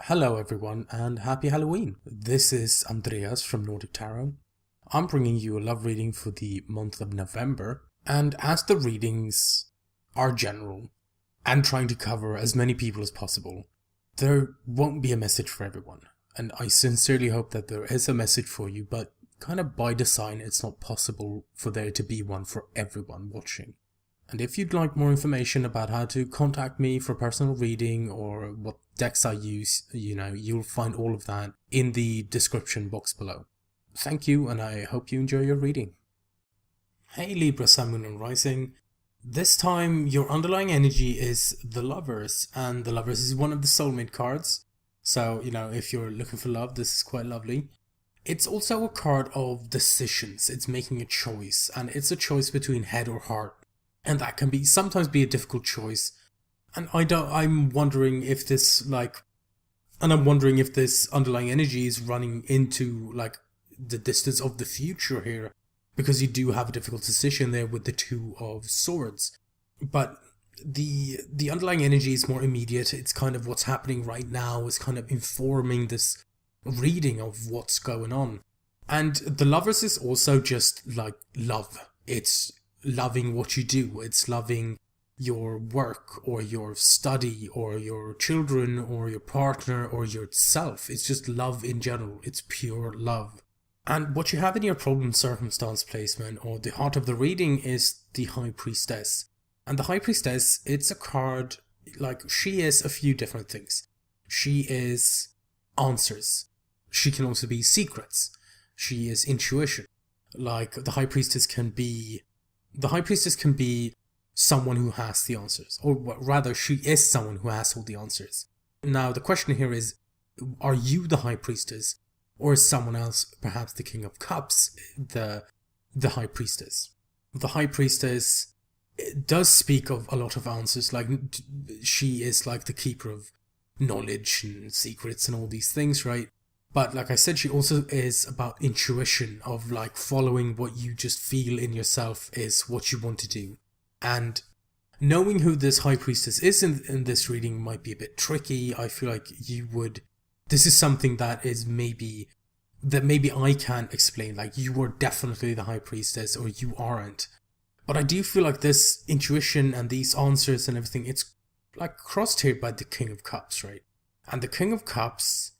Hello everyone and happy Halloween. This is Andreas from Nordic Tarot. I'm bringing you a love reading for the month of November, and as the readings are general and trying to cover as many people as possible, there won't be a message for everyone. And I sincerely hope that there is a message for you, but kind of by design it's not possible for there to be one for everyone watching. And if you'd like more information about how to contact me for personal reading or what decks I use, you'll find all of that in the description box below. Thank you, and I hope you enjoy your reading. Hey Libra, Sun, Moon and Rising. This time your underlying energy is the Lovers, and the Lovers is one of the soulmate cards. So, if you're looking for love, this is quite lovely. It's also a card of decisions. It's making a choice, and it's a choice between head or heart. And that can sometimes be a difficult choice. And I'm wondering if this underlying energy is running into the distance of the future here, because you do have a difficult decision there with the Two of Swords. But the underlying energy is more immediate. It's kind of what's happening right now is kind of informing this reading of what's going on. And the Lovers is also just like love. It's loving what you do. It's loving your work or your study or your children or your partner or yourself. It's just love in general. It's pure love. And what you have in your problem circumstance placement or the heart of the reading is the High Priestess. And the High Priestess, it's a card, she is a few different things. She is answers. She can also be secrets. She is intuition. The High Priestess can be someone who has the answers, or rather, she is someone who has all the answers. Now, the question here is, are you the High Priestess, or is someone else, perhaps the King of Cups, the High Priestess? The High Priestess does speak of a lot of answers, she is the keeper of knowledge and secrets and all these things, right? But like I said, she also is about intuition of following what you just feel in yourself is what you want to do. And knowing who this High Priestess is in this reading might be a bit tricky. I feel like this is something that maybe I can't explain. You are definitely the High Priestess or you aren't. But I do feel like this intuition and these answers and everything, it's crossed here by the King of Cups, right? And the King of Cups,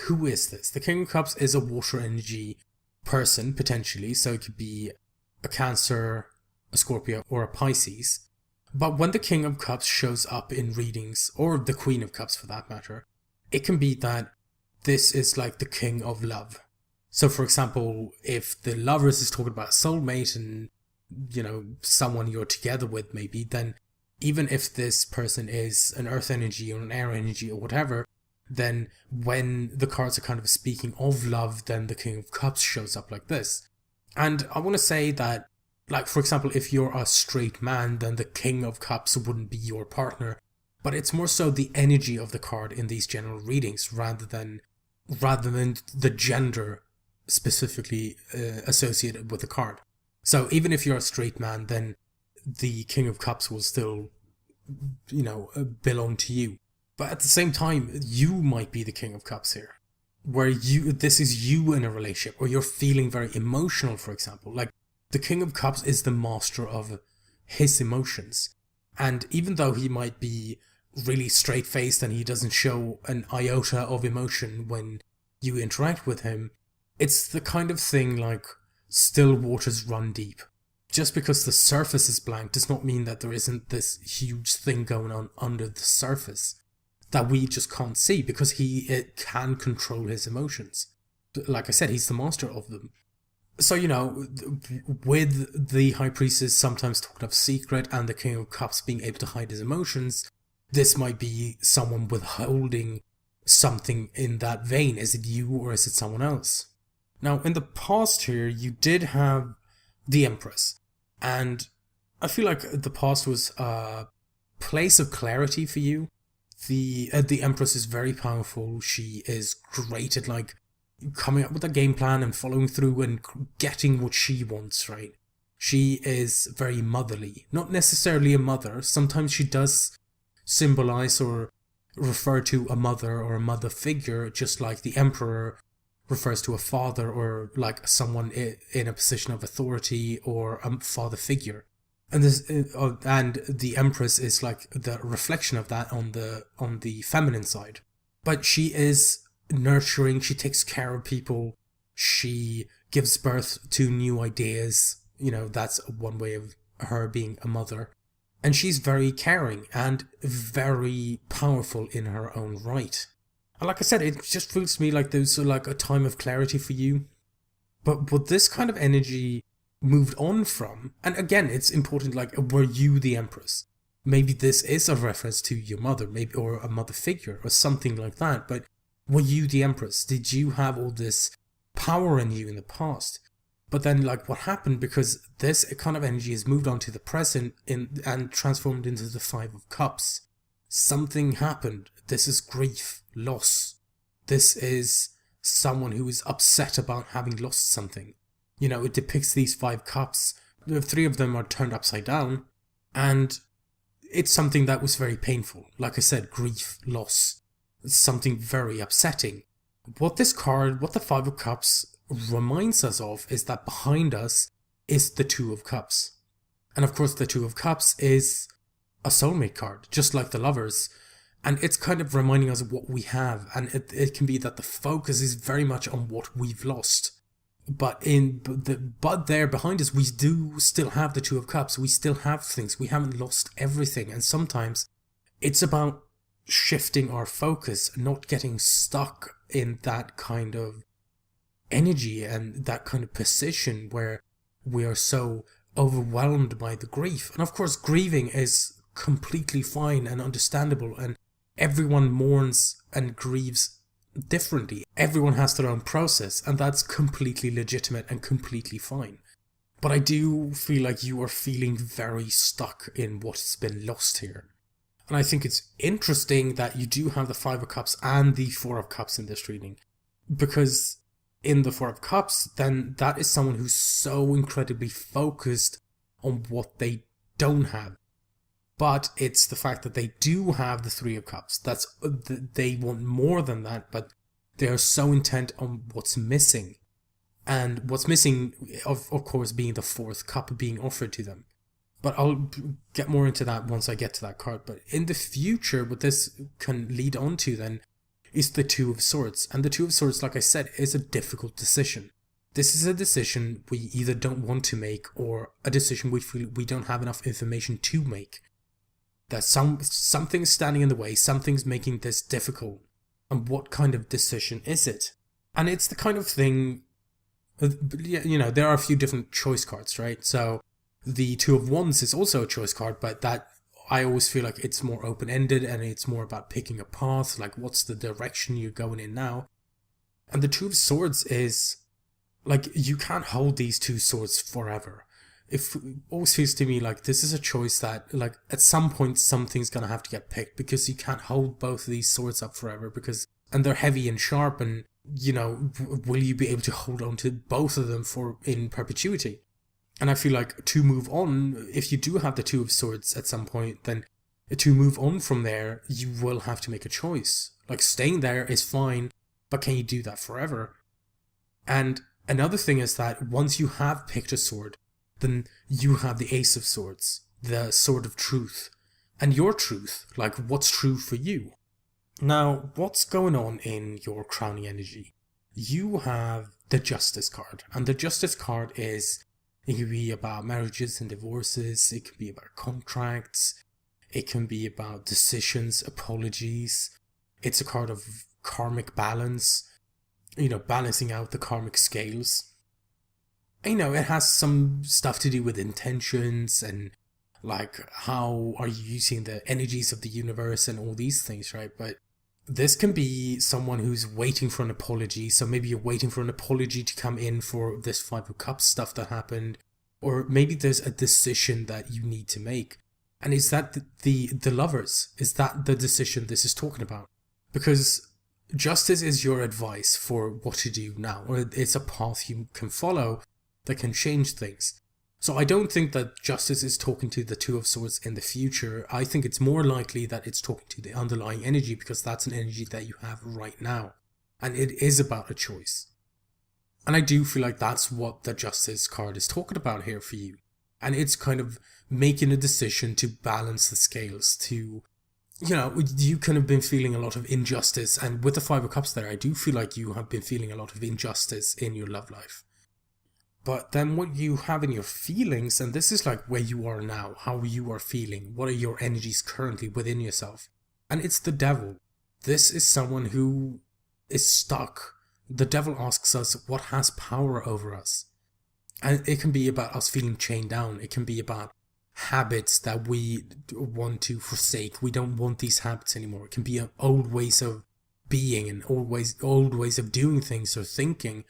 who is this? The King of Cups is a water energy person, potentially, so it could be a Cancer, a Scorpio, or a Pisces. But when the King of Cups shows up in readings, or the Queen of Cups for that matter, it can be that this is the King of Love. So for example, if the Lovers is talking about soulmate and, someone you're together with maybe, then even if this person is an earth energy or an air energy or whatever, then when the cards are kind of speaking of love, then the King of Cups shows up like this. And I want to say that, for example, if you're a straight man, then the King of Cups wouldn't be your partner. But it's more so the energy of the card in these general readings rather than the gender specifically associated with the card. So even if you're a straight man, then the King of Cups will still, belong to you. But at the same time, you might be the King of Cups here, where this is you in a relationship, or you're feeling very emotional, for example. The King of Cups is the master of his emotions. And even though he might be really straight-faced and he doesn't show an iota of emotion when you interact with him, it's the kind of thing still waters run deep. Just because the surface is blank does not mean that there isn't this huge thing going on under the surface that we just can't see, because he can control his emotions. Like I said, he's the master of them. So, with the High Priestess sometimes talking of secret and the King of Cups being able to hide his emotions, this might be someone withholding something in that vein. Is it you or is it someone else? Now, in the past here, you did have the Empress. And I feel like the past was a place of clarity for you. The Empress is very powerful. She is great at coming up with a game plan and following through and getting what she wants, right? She is very motherly. Not necessarily a mother. Sometimes she does symbolize or refer to a mother or a mother figure, just like the emperor refers to a father or like someone in a position of authority or a father figure. And the empress is like the reflection of that on the feminine side. But she is nurturing, she takes care of people, she gives birth to new ideas. That's one way of her being a mother. And she's very caring and very powerful in her own right. And like I said, it just feels to me like there's like a time of clarity for you. But what this kind of energy moved on from, and again, it's important, like, were you the empress? Maybe this is a reference to your mother, maybe, or a mother figure, or something like that. But were you the empress? Did you have all this power in you in the past? But then, like, what happened, because this kind of energy has moved on to the present and transformed into the Five of Cups. Something happened. This is grief, loss. This is someone who is upset about having lost something. It depicts these 5 cups. The 3 of them are turned upside down. And it's something that was very painful. Like I said, grief, loss. It's something very upsetting. What the 5 of Cups reminds us of is that behind us is the 2 of Cups. And of course the 2 of Cups is a soulmate card, just like the Lovers. And it's kind of reminding us of what we have. And it can be that the focus is very much on what we've lost. But there behind us, we do still have the 2 of Cups. We still have things. We haven't lost everything. And sometimes it's about shifting our focus, not getting stuck in that kind of energy and that kind of position where we are so overwhelmed by the grief. And of course, grieving is completely fine and understandable, and everyone mourns and grieves differently. Everyone has their own process, and that's completely legitimate and completely fine. But I do feel like you are feeling very stuck in what's been lost here. And I think it's interesting that you do have the 5 of Cups and the 4 of Cups in this reading. Because in the 4 of Cups, then that is someone who's so incredibly focused on what they don't have. But it's the fact that they do have the 3 of Cups. They want more than that, but they are so intent on what's missing. And what's missing, of course, being the 4th cup being offered to them. But I'll get more into that once I get to that card. But in the future, what this can lead on to then is the 2 of Swords. And the 2 of Swords, like I said, is a difficult decision. This is a decision we either don't want to make, or a decision we feel we don't have enough information to make. That something's standing in the way, something's making this difficult. And what kind of decision is it? And it's the kind of thing, there are a few different choice cards, right? So the 2 of Wands is also a choice card, but that I always feel like it's more open-ended and it's more about picking a path, like what's the direction you're going in now. And the 2 of Swords is, like, you can't hold these 2 swords forever. It always feels to me like this is a choice that, like, at some point something's gonna have to get picked, because you can't hold both of these swords up forever, and they're heavy and sharp, and will you be able to hold on to both of them in perpetuity? And I feel like to move on, if you do have the 2 of Swords at some point, then to move on from there, you will have to make a choice. Like, staying there is fine, but can you do that forever? And another thing is that once you have picked a sword, then you have the Ace of Swords, the Sword of Truth, and your truth, like what's true for you. Now, what's going on in your crowning energy? You have the Justice card, and the Justice card is, it can be about marriages and divorces, it can be about contracts, it can be about decisions, apologies. It's a card of karmic balance, balancing out the karmic scales. It has some stuff to do with intentions and, like, how are you using the energies of the universe and all these things, right? But this can be someone who's waiting for an apology. So maybe you're waiting for an apology to come in for this 5 of Cups stuff that happened. Or maybe there's a decision that you need to make. And is that the Lovers? Is that the decision this is talking about? Because justice is your advice for what to do now. Or it's a path you can follow that can change things. So I don't think that Justice is talking to the Two of Swords in the future. I think it's more likely that it's talking to the underlying energy, because that's an energy that you have right now. And it is about a choice. And I do feel like that's what the Justice card is talking about here for you. And it's kind of making a decision to balance the scales, to, you kind of been feeling a lot of injustice. And with the Five of Cups there, I do feel like you have been feeling a lot of injustice in your love life. But then what you have in your feelings, and this is like where you are now, how you are feeling, what are your energies currently within yourself? And it's the Devil. This is someone who is stuck. The Devil asks us what has power over us. And it can be about us feeling chained down. It can be about habits that we want to forsake. We don't want these habits anymore. It can be old ways of being and old ways of doing things or thinking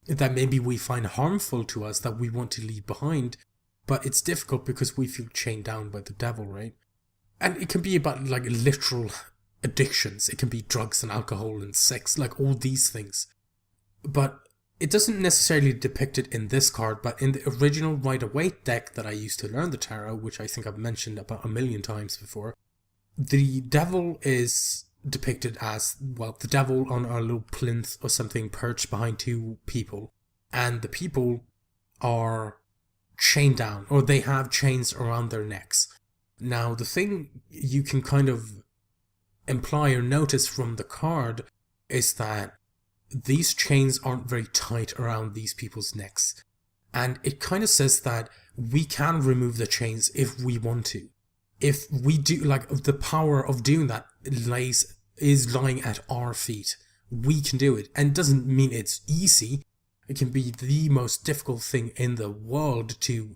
that maybe we find harmful to us, that we want to leave behind. But it's difficult because we feel chained down by the Devil, right? And it can be about like literal addictions. It can be drugs and alcohol and sex, like all these things. But it doesn't necessarily depict it in this card, but in the original Rider-Waite deck that I used to learn the tarot, which I think I've mentioned about 1,000,000 times before, the Devil is depicted as, well, the Devil on a little plinth or something perched behind two people, and the people are chained down, or they have chains around their necks. Now, the thing you can kind of imply or notice from the card is that these chains aren't very tight around these people's necks. And it kind of says that we can remove the chains if we want to. If we do, like, the power of doing that is lying at our feet. We can do it. And it doesn't mean it's easy. It can be the most difficult thing in the world to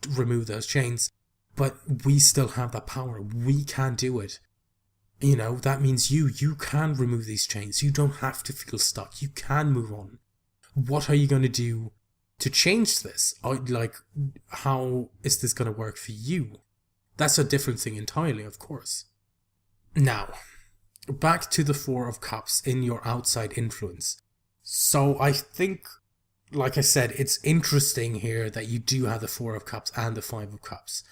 remove those chains. But we still have that power. We can do it. That means you can remove these chains. You don't have to feel stuck. You can move on. What are you going to do to change this? Like, how is this going to work for you? That's a different thing entirely, of course. Now, back to the Four of Cups in your outside influence. So I think, like I said, it's interesting here that you do have the Four of Cups and the Five of Cups.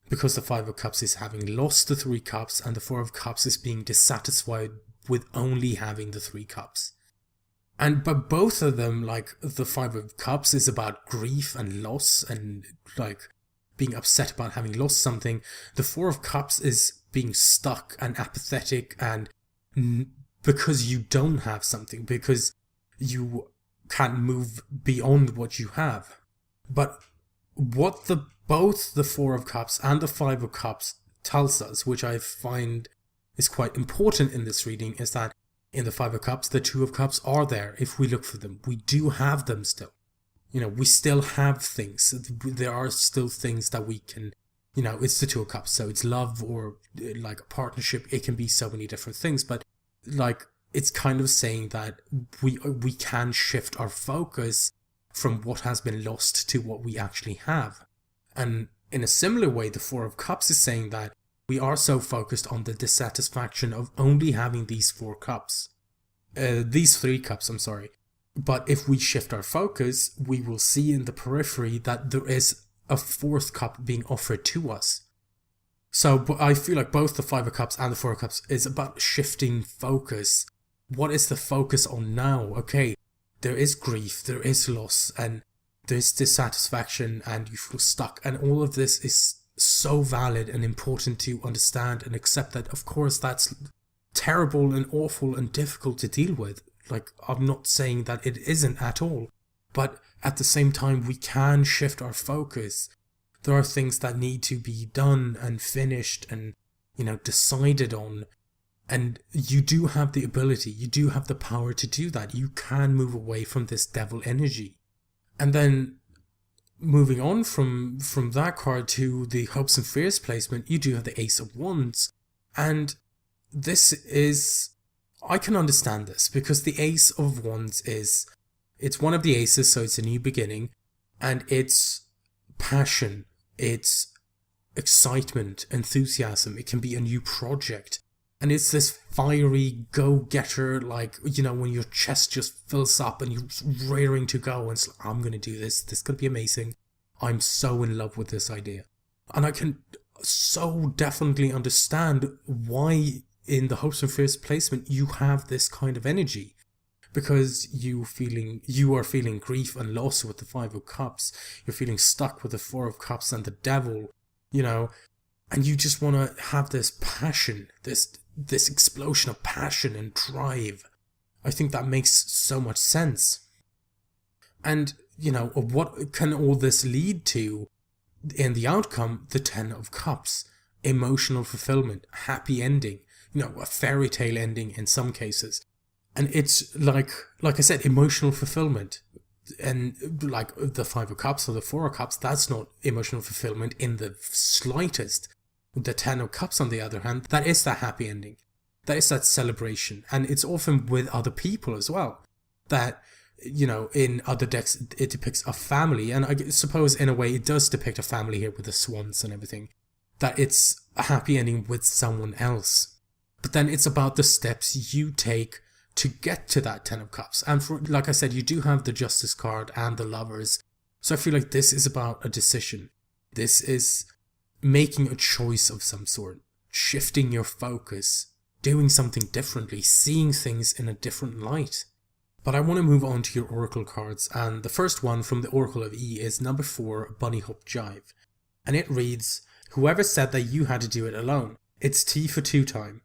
Because the Five of Cups is having lost the Three Cups, and the Four of Cups is being dissatisfied with only having the Three Cups. But both of them, like, the Five of Cups is about grief and loss and, like, being upset about having lost something. The Four of Cups is being stuck and apathetic, and because you don't have something, because you can't move beyond what you have. But what both the Four of Cups and the Five of Cups tells us, which I find is quite important in this reading, is that in the Five of Cups, the Two of Cups are there if we look for them. We do have them still. We still have things. There are still things that we can, it's the Two of Cups, so it's love or like a partnership. It can be so many different things, but like, it's kind of saying that we can shift our focus from what has been lost to what we actually have. And in a similar way, the Four of Cups is saying that we are so focused on the dissatisfaction of only having these these three cups, I'm sorry. But if we shift our focus, we will see in the periphery that there is a fourth cup being offered to us. So I feel like both the Five of Cups and the Four of Cups is about shifting focus. What is the focus on now? Okay, there is grief, there is loss, and there's dissatisfaction, and you feel stuck, and all of this is so valid and important to understand and accept that, of course, that's terrible and awful and difficult to deal with. Like, I'm not saying that it isn't at all, but at the same time, we can shift our focus. There are things that need to be done and finished and, decided on. And you do have the ability, you do have the power to do that. You can move away from this devil energy. And then moving on from that card to the hopes and fears placement, you do have the Ace of Wands. And this is, I can understand this, because the Ace of Wands it's one of the aces, so it's a new beginning, and it's passion, it's excitement, enthusiasm, it can be a new project. And it's this fiery go-getter, like, when your chest just fills up and you're raring to go and it's like, I'm going to do this is going to be amazing. I'm so in love with this idea. And I can so definitely understand why in the Hopes and Fears placement you have this kind of energy. Because you are feeling grief and loss with the Five of Cups. You're feeling stuck with the Four of Cups and the Devil, and you just want to have this passion, this explosion of passion and drive. I think that makes so much sense. And, what can all this lead to in the outcome? The Ten of Cups. Emotional fulfillment, happy ending, a fairy tale ending in some cases. And it's like I said, emotional fulfillment. And like the Five of Cups or the Four of Cups, that's not emotional fulfillment in the slightest. The Ten of Cups, on the other hand, that is that happy ending. That is that celebration. And it's often with other people as well. That, in other decks, it depicts a family. And I suppose, in a way, it does depict a family here with the swans and everything. That it's a happy ending with someone else. But then it's about the steps you take to get to that Ten of Cups. And like I said, you do have the Justice card and the Lovers. So I feel like this is about a decision. This is making a choice of some sort. Shifting your focus. Doing something differently. Seeing things in a different light. But I want to move on to your Oracle cards. And the first one from the Oracle of E is number 4, Bunny Hop Jive. And it reads, whoever said that you had to do it alone. It's tea for two time.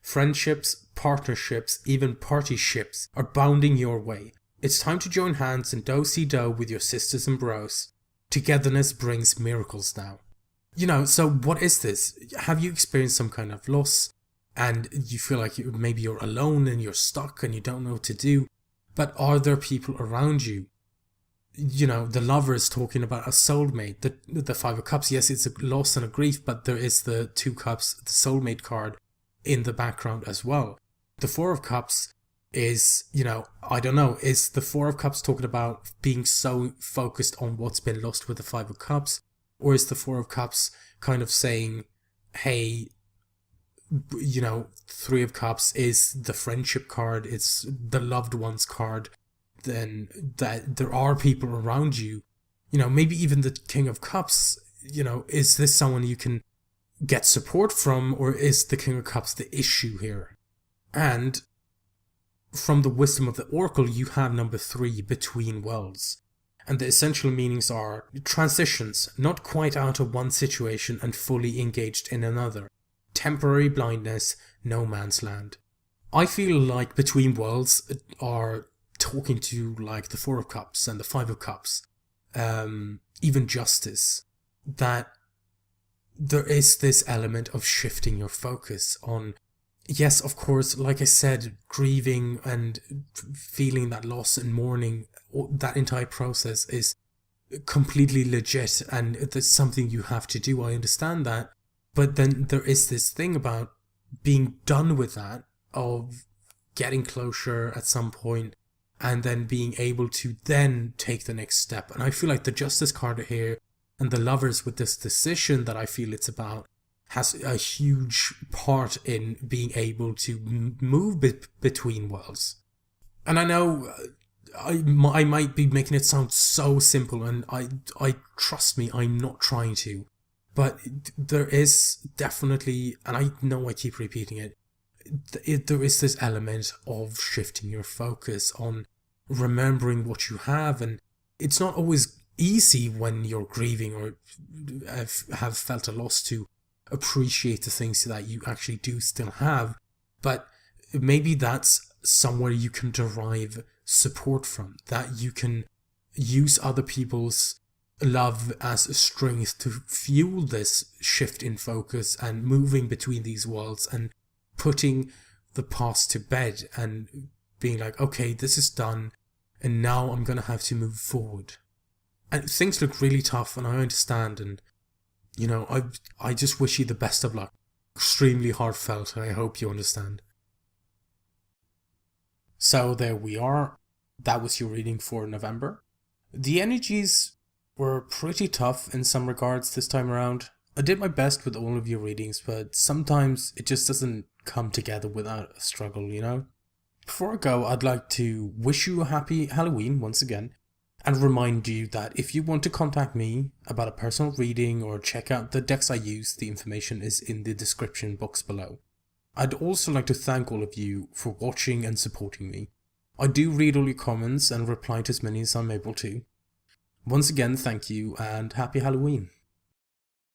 Friendships, partnerships, even partyships are bounding your way. It's time to join hands and do-si-do with your sisters and bros. Togetherness brings miracles now. So what is this? Have you experienced some kind of loss and you feel like maybe you're alone and you're stuck and you don't know what to do? But are there people around you? The Lover is talking about a soulmate. The Five of Cups, yes, it's a loss and a grief, but there is the Two Cups, the soulmate card, in the background as well. The Four of Cups is, I don't know, is the Four of Cups talking about being so focused on what's been lost with the Five of Cups? Or is the Four of Cups kind of saying, hey, Three of Cups is the friendship card, it's the loved ones card, then that there are people around you, maybe even the King of Cups, is this someone you can get support from, or is the King of Cups the issue here? And from the wisdom of the Oracle, you have number 3, Between Worlds. And the essential meanings are transitions, not quite out of one situation and fully engaged in another. Temporary blindness, no man's land. I feel like Between Worlds are talking to like the Four of Cups and the Five of Cups, even Justice, that there is this element of shifting your focus on, yes, of course, like I said, grieving and feeling that loss and mourning, that entire process is completely legit and it's something you have to do. I understand that. But then there is this thing about being done with that, of getting closure at some point and then being able to then take the next step. And I feel like the Justice card here and the Lovers with this decision that I feel it's about has a huge part in being able to move between worlds. And I know I might be making it sound so simple, and I trust me, I'm not trying to. But there is definitely, and I know I keep repeating it, there is this element of shifting your focus on remembering what you have. And it's not always easy when you're grieving or have felt a loss to appreciate the things that you actually do still have. But maybe that's somewhere you can derive support from, that you can use other people's love as a strength to fuel this shift in focus and moving between these worlds and putting the past to bed and being like, okay, this is done and now I'm gonna have to move forward. And things look really tough, and I understand, and I just wish you the best of luck. Extremely heartfelt, and I hope you understand. So there we are. That was your reading for November. The energies were pretty tough in some regards this time around. I did my best with all of your readings, but sometimes it just doesn't come together without a struggle, Before I go, I'd like to wish you a happy Halloween once again, and remind you that if you want to contact me about a personal reading or check out the decks I use, the information is in the description box below. I'd also like to thank all of you for watching and supporting me. I do read all your comments and reply to as many as I'm able to. Once again, thank you and happy Halloween.